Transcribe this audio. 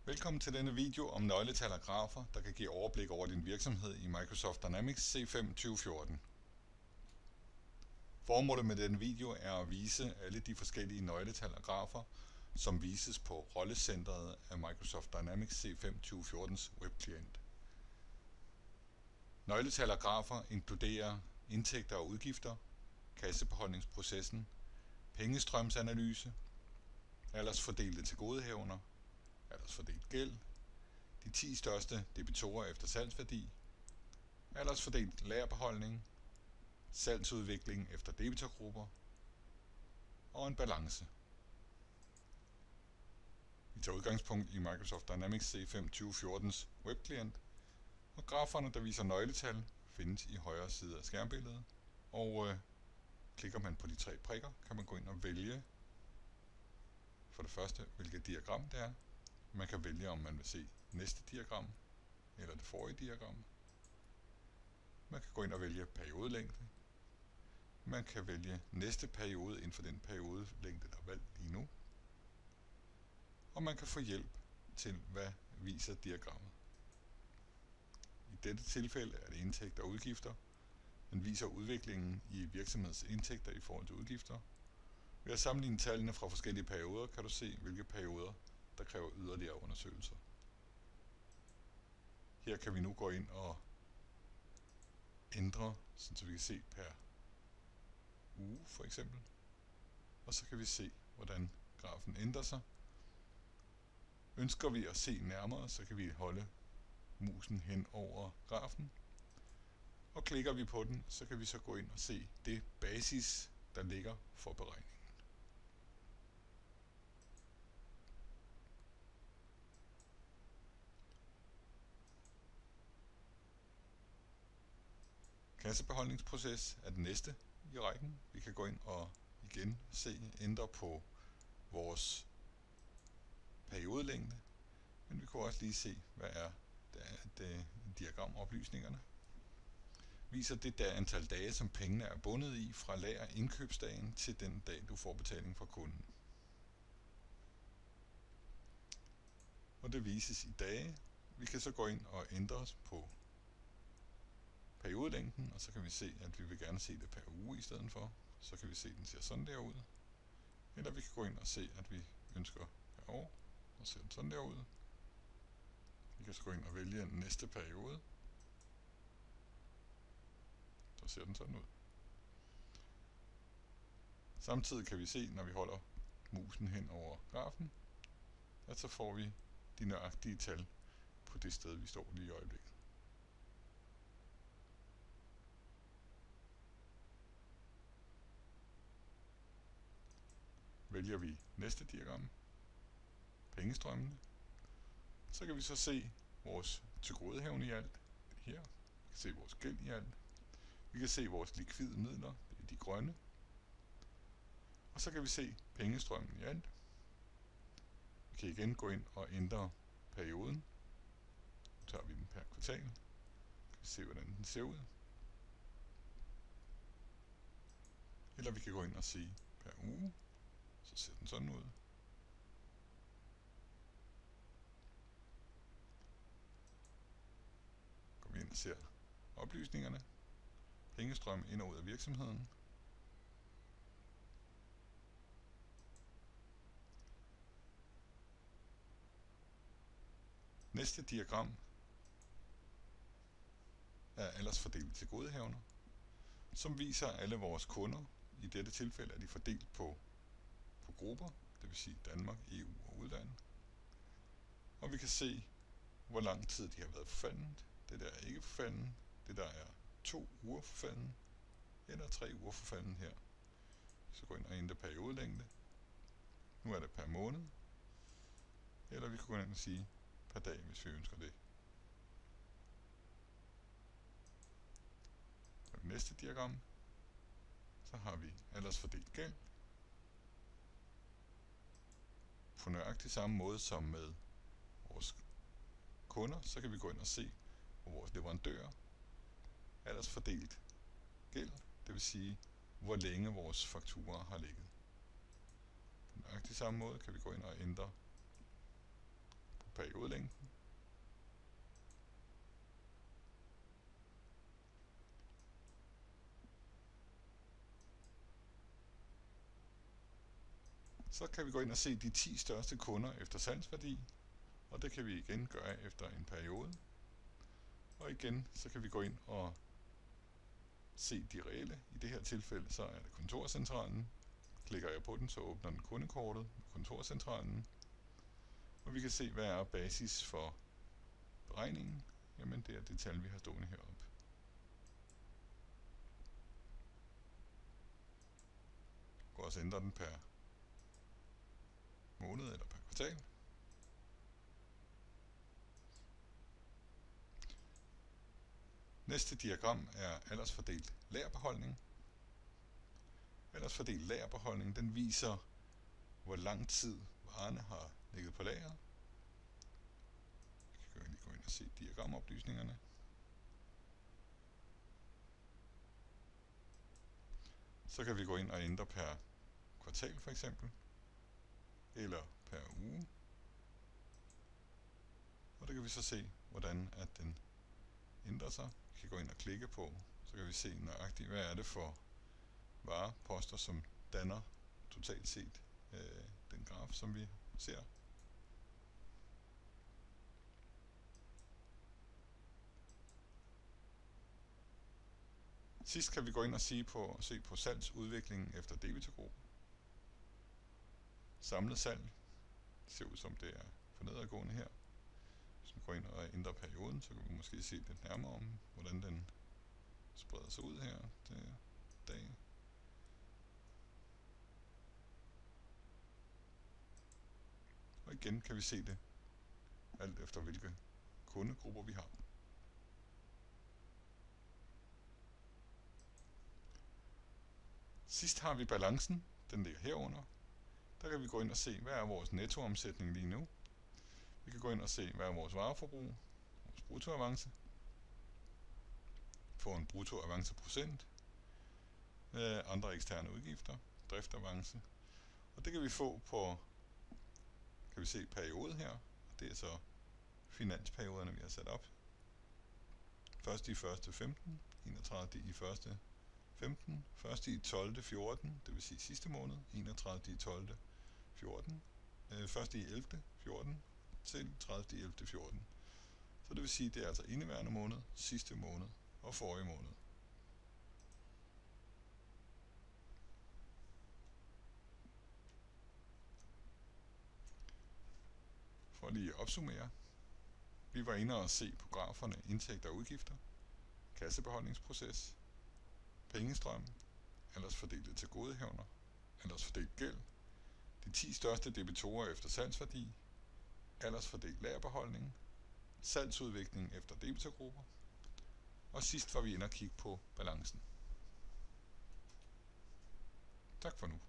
Velkommen til denne video om nøgletal og grafer, der kan give overblik over din virksomhed i Microsoft Dynamics C5 2014. Formålet med denne video er at vise alle de forskellige nøgletal og grafer, som vises på rollecentret af Microsoft Dynamics C5 2014's webklient. Nøgletal og grafer inkluderer indtægter og udgifter, kassebeholdningsprocessen, pengestrømsanalyse, aldersfordelte tilgodehavender, aldersfordelt gæld, de 10 største debitorer efter salgsværdi, aldersfordelt lagerbeholdning, salgsudvikling efter debitorgrupper og en balance. Vi tager udgangspunkt i Microsoft Dynamics C5 2014's webklient, og graferne, der viser nøgletal, findes i højre side af skærmbilledet, og klikker man på de 3 prikker, kan man gå ind og vælge for det første, hvilket diagram det er. Man kan vælge, om man vil se næste diagram eller det forrige diagram. Man kan gå ind og vælge periodelængde. Man kan vælge næste periode inden for den periodelængde, der er valgt lige nu. Og man kan få hjælp til, hvad viser diagrammet. I dette tilfælde er det indtægter og udgifter. Den viser udviklingen i virksomhedens indtægter i forhold til udgifter. Ved at sammenligne tallene fra forskellige perioder, kan du se, hvilke perioder der kræver yderligere undersøgelser. Her kan vi nu gå ind og ændre, så vi kan se per uge for eksempel. Og så kan vi se, hvordan grafen ændrer sig. Ønsker vi at se nærmere, så kan vi holde musen hen over grafen. Og klikker vi på den, så kan vi så gå ind og se det basis, der ligger for beregningen. Kassebeholdningsproces er den næste i rækken. Vi kan gå ind og igen ændre på vores periodelængde, men vi kan også lige se, hvad er det diagramoplysningerne. Viser det der antal dage, som pengene er bundet i fra lager indkøbsdagen til den dag, du får betaling fra kunden. Og det vises i dage. Vi kan så gå ind og ændre på periodelængden, og så kan vi se, at vi vil gerne se det per uge i stedet for. Så kan vi se, at den ser sådan der ud. Eller vi kan gå ind og se, at vi ønsker per år, og ser den sådan der ud. Vi kan så gå ind og vælge den næste periode. Så ser den sådan ud. Samtidig kan vi se, når vi holder musen hen over grafen, at så får vi de nøjagtige tal på det sted, vi står lige i øjeblikket. Vælger vi næste diagram, pengestrømmene, så kan vi så se vores tilgodehavende i alt, det her. Vi kan se vores gæld i alt. Vi kan se vores likvide midler, det er de grønne. Og så kan vi se pengestrømmen i alt. Vi kan igen gå ind og ændre perioden. Nu tager vi den per kvartal. Vi kan se, hvordan den ser ud. Eller vi kan gå ind og se per uge. Så ser den sådan ud. Går vi ind og ser oplysningerne. Pengestrøm ind og ud af virksomheden. Næste diagram er aldersfordelt tilgodehavender, som viser alle vores kunder. I dette tilfælde er de fordelt på grupper, det vil sige Danmark, EU og udlandet. Og vi kan se, hvor lang tid de har været forfaldent. Det der er ikke forfaldent. Det der er 2 uger forfaldent. Eller 3 uger forfaldent her. Så gå ind og ændre periodelængde. Nu er det per måned. Eller vi kan gå ind og sige per dag, hvis vi ønsker det. Og i næste diagram, så har vi aldersfordelt gæld. På nøjagtig samme måde som med vores kunder, så kan vi gå ind og se på vores leverandører. Aldersfordelt gæld, det vil sige, hvor længe vores fakturer har ligget. På nøjagtig samme måde kan vi gå ind og ændre på periodelængden. Så kan vi gå ind og se de 10 største kunder efter salgsværdi, og det kan vi igen gøre efter en periode. Og igen, så kan vi gå ind og se de reelle. I det her tilfælde, så er det kontorcentralen. Klikker jeg på den, så åbner den kundekortet med kontorcentralen. Og vi kan se, hvad er basis for beregningen. Jamen, det er det tal, vi har stående heroppe. Jeg kan også ændre den per måned eller per kvartal. Næste diagram er aldersfordelt lagerbeholdning. Aldersfordelt lagerbeholdning, den viser, hvor lang tid varerne har ligget på lager. Jeg kan lige gå ind og se diagramoplysningerne. Så kan vi gå ind og ændre per kvartal for eksempel, eller per uge. Og det kan vi så se, hvordan at den ændrer sig. Vi kan gå ind og klikke på, så kan vi se nøjagtigt, hvad er det for vareposter, som danner totalt set den graf, som vi ser. Sidst kan vi gå ind og se på salgsudviklingen efter debitogruppe. Samlet salg ser ud som det er for nedadgående her. Hvis vi går ind og ændrer perioden, så kan vi måske se lidt nærmere om, hvordan den spreder sig ud her til dag. Og igen kan vi se det, alt efter hvilke kundegrupper vi har. Sidst har vi balancen, den ligger herunder. Der kan vi gå ind og se, hvad er vores nettoomsætning lige nu. Vi kan gå ind og se, hvad er vores vareforbrug, vores bruttoavance. Få en bruttoavanceprocent, andre eksterne udgifter, driftavance. Og det kan vi få på, kan vi se periode her, og det er så finansperioderne, vi har sat op. Først i første 15, 31 i første 15, første i 12. 14, det vil sige sidste måned, 31 i 12. 14, første i 11. 14 til 30. i 11. 14. Så det vil sige, det er altså indeværende måned, sidste måned og forrige måned. For lige at opsummere. Vi var inde og se på graferne indtægter og udgifter, kassebeholdningsproces, pengestrøm, aldersfordelt tilgodehavender, aldersfordelt gæld, de 10 største debitorer efter salgsværdi, aldersfordelt lagerbeholdning, salgsudvikling efter debitorgrupper, og sidst var vi inde og kigge på balancen. Tak for nu.